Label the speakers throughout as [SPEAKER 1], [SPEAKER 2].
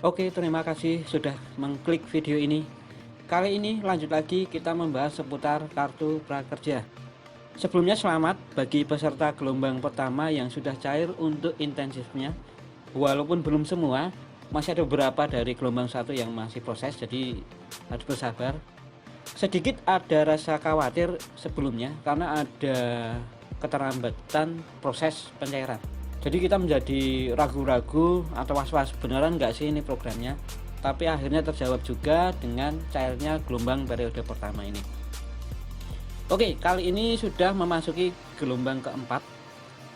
[SPEAKER 1] Oke, terima kasih sudah mengklik video ini. Kali ini lanjut lagi kita membahas seputar kartu prakerja. Sebelumnya selamat bagi peserta gelombang pertama yang sudah cair untuk intensifnya. Walaupun belum semua, masih ada beberapa dari gelombang satu yang masih proses, jadi harus bersabar. Sedikit ada rasa khawatir sebelumnya karena ada keterlambatan proses pencairan. Jadi kita menjadi ragu-ragu atau was-was, beneran nggak sih ini programnya? Tapi akhirnya terjawab juga dengan cairnya gelombang periode pertama ini. Oke, kali ini sudah memasuki gelombang keempat.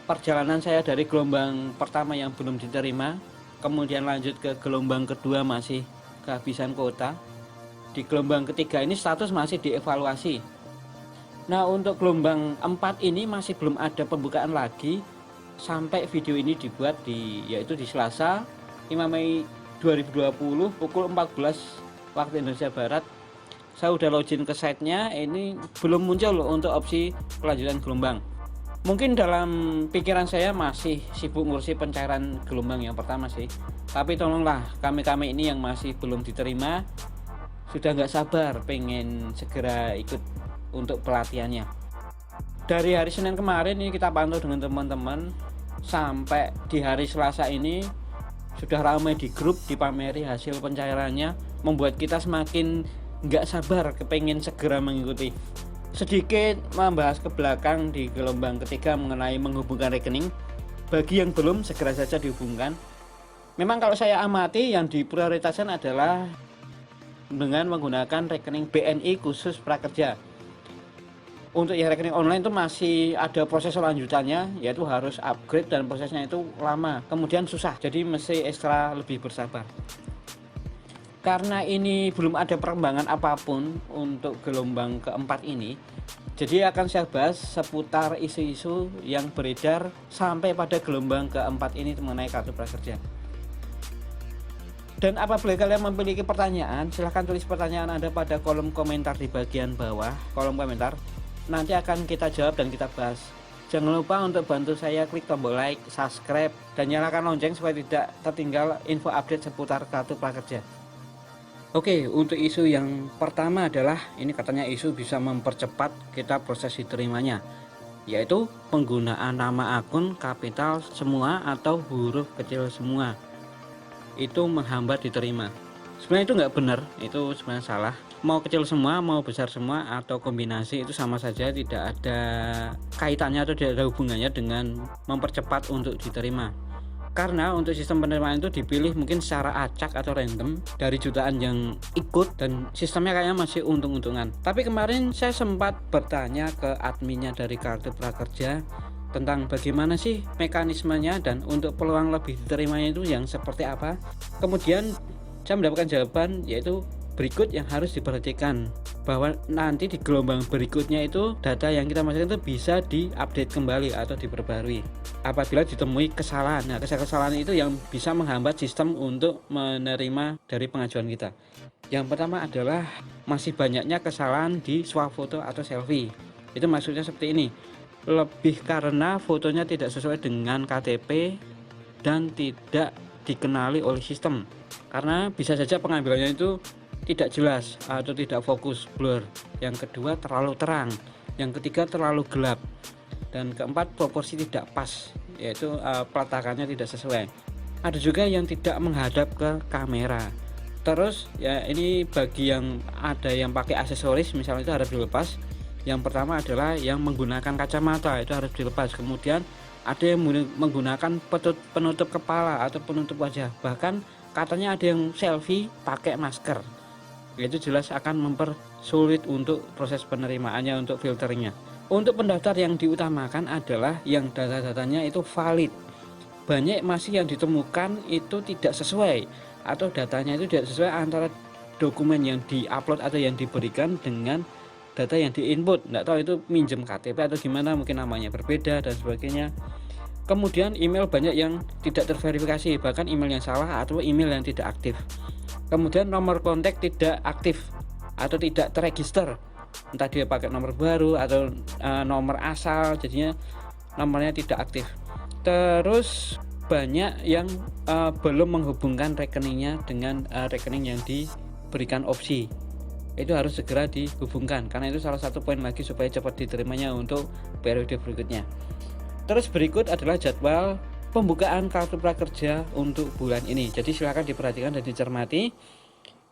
[SPEAKER 1] Perjalanan saya dari gelombang pertama yang belum diterima, kemudian lanjut ke gelombang kedua masih kehabisan kuota. Di gelombang ketiga ini status masih dievaluasi. Nah, untuk gelombang 4 ini masih belum ada pembukaan lagi sampai video ini dibuat yaitu di Selasa 5 Mei 2020 pukul 14 waktu Indonesia Barat. Saya udah login ke site-nya, ini belum muncul loh untuk opsi kelanjutan gelombang. Mungkin dalam pikiran saya masih sibuk ngurusi pencairan gelombang yang pertama sih. Tapi tolonglah kami ini yang masih belum diterima, sudah nggak sabar pengen segera ikut untuk pelatihannya. Dari hari Senin kemarin ini kita pantau dengan teman-teman sampai di hari Selasa ini sudah ramai di grup dipameri hasil pencairannya, membuat kita semakin nggak sabar kepengen segera mengikuti. Sedikit membahas ke belakang di gelombang ketiga mengenai menghubungkan rekening. Bagi yang belum, segera saja dihubungkan. Memang kalau saya amati yang diprioritaskan adalah dengan menggunakan rekening BNI khusus prakerja. Untuk yang rekening online itu masih ada proses selanjutannya, yaitu harus upgrade dan prosesnya itu lama, kemudian susah, jadi mesti ekstra lebih bersabar. Karena ini belum ada perkembangan apapun untuk gelombang keempat ini, jadi akan saya bahas seputar isu-isu yang beredar sampai pada gelombang keempat ini mengenai kartu prakerja. Dan apabila kalian memiliki pertanyaan, silahkan tulis pertanyaan Anda pada kolom komentar di bagian bawah kolom komentar. Nanti akan kita jawab dan kita bahas. Jangan lupa untuk bantu saya klik tombol like, subscribe, dan nyalakan lonceng supaya tidak tertinggal info update seputar kartu prakerja. Oke, untuk isu yang pertama adalah ini katanya isu bisa mempercepat kita proses diterimanya, yaitu penggunaan nama akun kapital semua atau huruf kecil semua itu menghambat diterima. Sebenarnya itu nggak benar, itu sebenarnya salah. Mau kecil semua, mau besar semua, atau kombinasi itu sama saja, tidak ada kaitannya atau tidak ada hubungannya dengan mempercepat untuk diterima. Karena untuk sistem penerimaan itu dipilih mungkin secara acak atau random dari jutaan yang ikut, dan sistemnya kayaknya masih untung-untungan. Tapi kemarin saya sempat bertanya ke adminnya dari kartu prakerja tentang bagaimana sih mekanismenya dan untuk peluang lebih diterimanya itu yang seperti apa. Kemudian saya mendapatkan jawaban, yaitu berikut yang harus diperhatikan, bahwa nanti di gelombang berikutnya itu data yang kita masukkan itu bisa diupdate kembali atau diperbarui apabila ditemui kesalahan. Nah, kesalahan itu yang bisa menghambat sistem untuk menerima dari pengajuan kita. Yang pertama adalah masih banyaknya kesalahan di swafoto atau selfie. Itu maksudnya seperti ini, lebih karena fotonya tidak sesuai dengan KTP dan tidak dikenali oleh sistem, karena bisa saja pengambilannya itu tidak jelas atau tidak fokus, blur. Yang kedua terlalu terang, yang ketiga terlalu gelap, dan keempat proporsi tidak pas, yaitu peletakannya tidak sesuai. Ada juga yang tidak menghadap ke kamera. Terus ya ini bagi yang ada yang pakai aksesoris misalnya itu harus dilepas. Yang pertama adalah yang menggunakan kacamata, itu harus dilepas. Kemudian ada yang menggunakan penutup kepala atau penutup wajah, bahkan katanya ada yang selfie pakai masker. Itu jelas akan mempersulit untuk proses penerimaannya, untuk filteringnya. Untuk pendaftar yang diutamakan adalah yang data-datanya itu valid. Banyak masih yang ditemukan itu tidak sesuai, atau datanya itu tidak sesuai antara dokumen yang diupload atau yang diberikan dengan data yang diinput. Nggak tahu itu minjem KTP atau gimana, mungkin namanya berbeda dan sebagainya. Kemudian email banyak yang tidak terverifikasi, bahkan email yang salah atau email yang tidak aktif. Kemudian nomor kontak tidak aktif atau tidak terregister, entah dia pakai nomor baru atau nomor asal, jadinya nomornya tidak aktif. Terus banyak yang belum menghubungkan rekeningnya dengan rekening yang diberikan opsi. Itu harus segera dihubungkan, karena itu salah satu poin lagi supaya cepat diterimanya untuk periode berikutnya. Terus berikut adalah jadwal pembukaan kartu prakerja untuk bulan ini. Jadi silakan diperhatikan dan dicermati.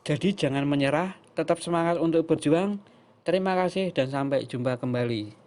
[SPEAKER 1] Jadi jangan menyerah, tetap semangat untuk berjuang. Terima kasih dan sampai jumpa kembali.